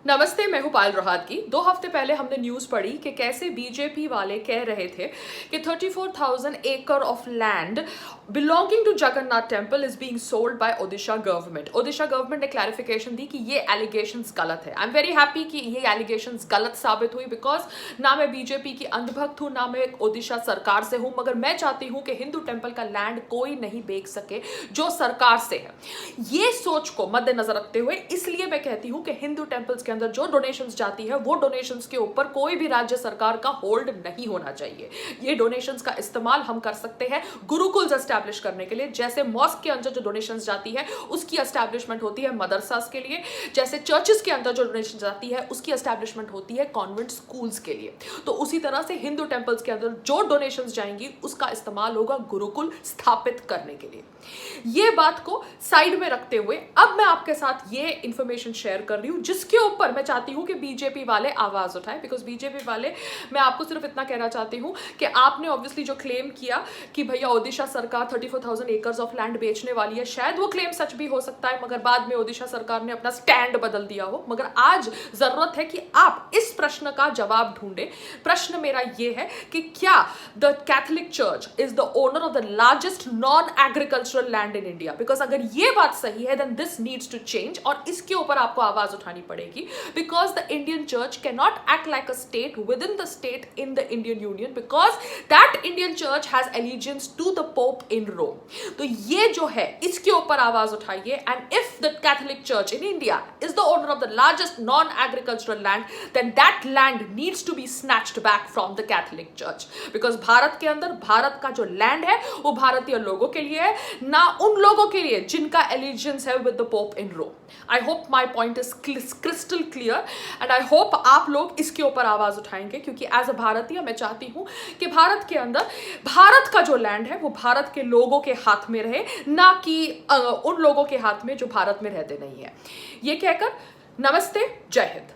नमस्ते, मैं हूं पायल रोहात की। 2 हफ्ते पहले हमने न्यूज़ पढ़ी कि कैसे बीजेपी वाले कह रहे थे कि 34,000 एकड़ of land belonging to Jagannath temple is being sold by Odisha government. Odisha government ने क्लैरिफिकेशन दी कि ये एलिगेशंस गलत है। आई एम वेरी हैप्पी कि ये एलिगेशंस गलत साबित हुई, बिकॉज ना मैं बीजेपी की अंधभक्त हूं, ना मैं ओडिशा सरकार से हूं, मगर मैं चाहती हूं कि हिंदू टेम्पल का लैंड कोई नहीं बेच सके जो सरकार से है। ये सोच को मद्देनजर रखते हुए इसलिए मैं कहती हूं कि हिंदू टेम्पल्स के अंदर जो डोनेशंस जाती है वो डोनेशंस के ऊपर कोई भी राज्य सरकार का होल्ड नहीं होना चाहिए। ये डोनेशंस का इस्तेमाल हम कर सकते हैं गुरुकुल्स एस्टैब्लिश करने के लिए। जैसे मॉस्क के अंदर जो डोनेशंस जाती है उसकी एस्टैब्लिशमेंट होती है मदरसास के लिए, जैसे चर्चेस के अंदर जो डोनेशन जाती है उसकी एस्टैब्लिशमेंट होती है कॉन्वेंट स्कूल्स के लिए। तो उसी तरह से हिंदू टेम्पल्स के अंदर जो डोनेशंस जाएंगी उसका इस्तेमाल होगा गुरुकुल स्थापित करने के लिए। ये बात को साइड में रखते हुए अब मैं आपके साथ ये इंफॉर्मेशन शेयर कर रही हूं जिसके ऊपर मैं चाहती हूं कि बीजेपी वाले आवाज उठाएं। बिकॉज बीजेपी वाले, मैं आपको सिर्फ इतना कहना चाहती हूं कि आपने ऑब्वियसली जो क्लेम किया कि भैया ओडिशा सरकार 34,000 एकर्स ऑफ लैंड बेचने वाली है, शायद वो क्लेम सच भी हो सकता है, मगर बाद में ओडिशा सरकार ने अपना स्टैंड बदल दिया हो। मगर आज जरूरत है कि आप इस प्रश्न का जवाब ढूंढें। प्रश्न मेरा ये है कि क्या the Catholic church is the owner of the largest non agricultural land in India? Because अगर ये बात सही है then this needs to change, और इसके ऊपर आपको आवाज उठानी पड़ेगी। Because the Indian church can not act like a state within the state in the Indian union, because that Indian church has allegiance to the pope in Rome. तो ये जो है इसके ऊपर आवाज उठाइए। And if the Catholic Church in India is the owner of the largest non agricultural land, then that land needs to be snatched back from the Catholic Church. Because Bharat के अंदर भारत का जो लैंड है वो भारतीय लोगों के लिए है, ना उन लोगों के लिए जिनका एलिजेंस है with the pope in Rome. I hope my point is crystal clear and I hope आप लोग इसके ऊपर आवाज उठाएंगे, क्योंकि एज अ भारतीय मैं चाहती हूं कि भारत के अंदर भारत का जो लैंड है वो भारत के लोगों के हाथ में रहे, ना कि उन लोगों के हाथ में जो भारत में रहते नहीं है। ये कहकर नमस्ते, जय हिंद।